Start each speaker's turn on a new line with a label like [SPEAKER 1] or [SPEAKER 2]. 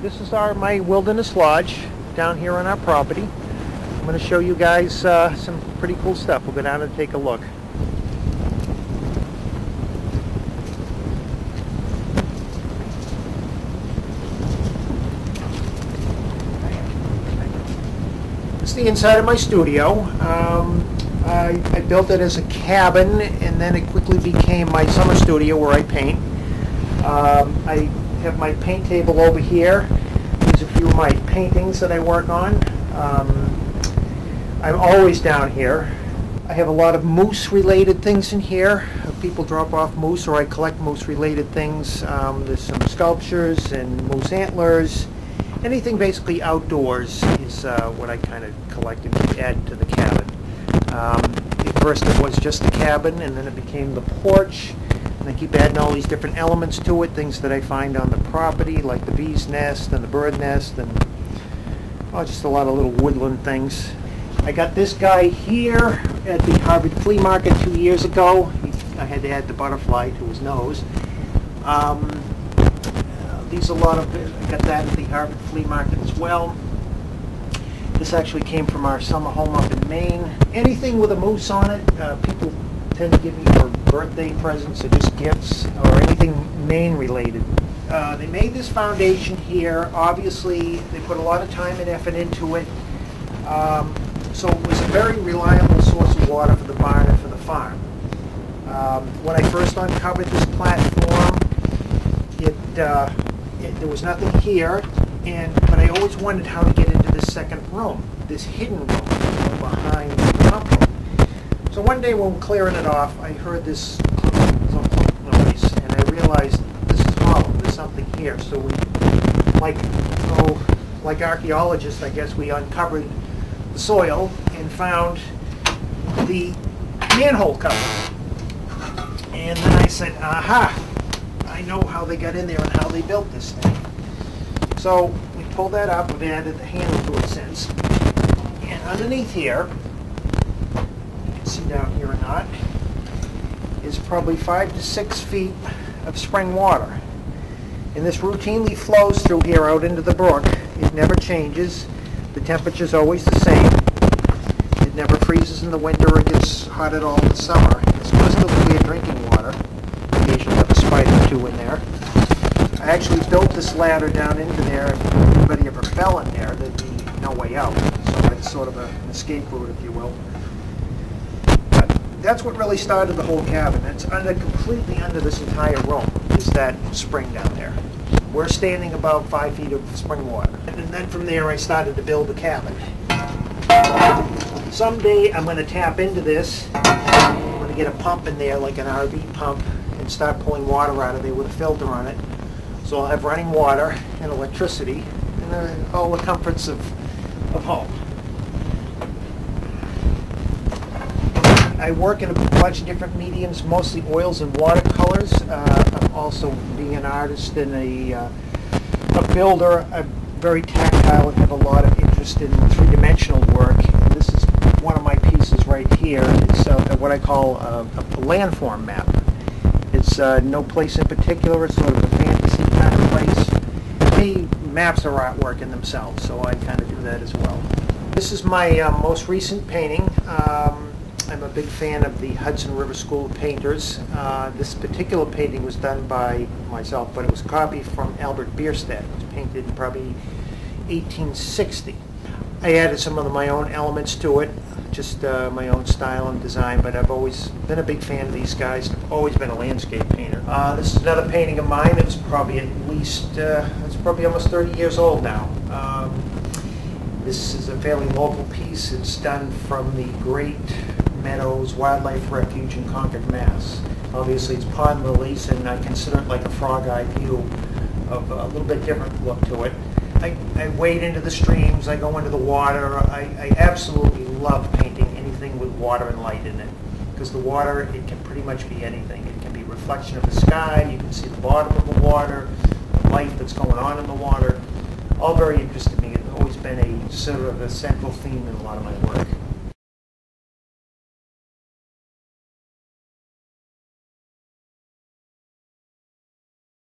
[SPEAKER 1] This is my wilderness lodge down here on our property. I'm going to show you guys some pretty cool stuff. We'll go down and take a look. This is the inside of my studio. I built it as a cabin, and then it quickly became my summer studio where I paint. I have my paint table over here. These are a few of my paintings that I work on. I'm always down here. I have a lot of moose-related things in here. People drop off moose, or I collect moose-related things. There's some sculptures and moose antlers. Anything basically outdoors is what I kind of collect and add to the cabin. At first it was just the cabin, and then it became the porch. And I keep adding all these different elements to it, things that I find on the property, like the bee's nest and the bird nest, and just a lot of little woodland things. I got this guy here at the Harvard Flea Market 2 years ago. I had to add the butterfly to his nose. I got that at the Harvard Flea Market as well. This actually came from our summer home up in Maine. Anything with a moose on it, people tend to give me for birthday presents or just gifts, or anything Maine related. They made this foundation here. Obviously, they put a lot of time and effort into it. So it was a very reliable source of water for the barn and for the farm. When I first uncovered this platform, there was nothing here, but I always wondered how to get into this second room, this hidden room behind the pump room. So one day when clearing it off, I heard this noise, and I realized this is hollow. There's something here. So we, like archaeologists, I guess, we uncovered the soil and found the manhole cover. And then I said, aha! I know how they got in there and how they built this thing. So we pulled that up. We've added the handle to it since. And underneath here, see down here or not, is probably 5 to 6 feet of spring water. And this routinely flows through here out into the brook. It never changes. The temperature's always the same. It never freezes in the winter or gets hot at all in the summer. It's crystal clear drinking water. Occasionally have a spider or two in there. I actually built this ladder down into there. If anybody ever fell in there, there'd be no way out. So it's sort of an escape route, if you will. That's what really started the whole cabin. It's completely under this entire room is that spring down there. We're standing about 5 feet of spring water. And then from there I started to build the cabin. Someday I'm going to tap into this. I'm going to get a pump in there, like an RV pump, and start pulling water out of there with a filter on it. So I'll have running water and electricity and all the comforts of home. I work in a bunch of different mediums, mostly oils and watercolors. I'm also being an artist and a builder. I'm very tactile and have a lot of interest in three-dimensional work. And this is one of my pieces right here. It's what I call a landform map. It's no place in particular. It's sort of a fantasy kind of place. To me, maps are artwork in themselves, so I kind of do that as well. This is my most recent painting. I'm a big fan of the Hudson River School of Painters. This particular painting was done by myself, but it was copied from Albert Bierstadt. It was painted in probably 1860. I added some of my own elements to it, just my own style and design, but I've always been a big fan of these guys. I've always been a landscape painter. This is another painting of mine. It was probably it's probably almost 30 years old now. This is a fairly local piece. It's done from the Great Meadows Wildlife Refuge in Concord, Mass. Obviously it's pond lilies, and I consider it like a frog-eye view of a little bit different look to it. I wade into the streams, I go into the water. I absolutely love painting anything with water and light in it, because the water, it can pretty much be anything. It can be a reflection of the sky, you can see the bottom of the water, the life that's going on in the water. All very interesting to me. It's always been a sort of a central theme in a lot of my work.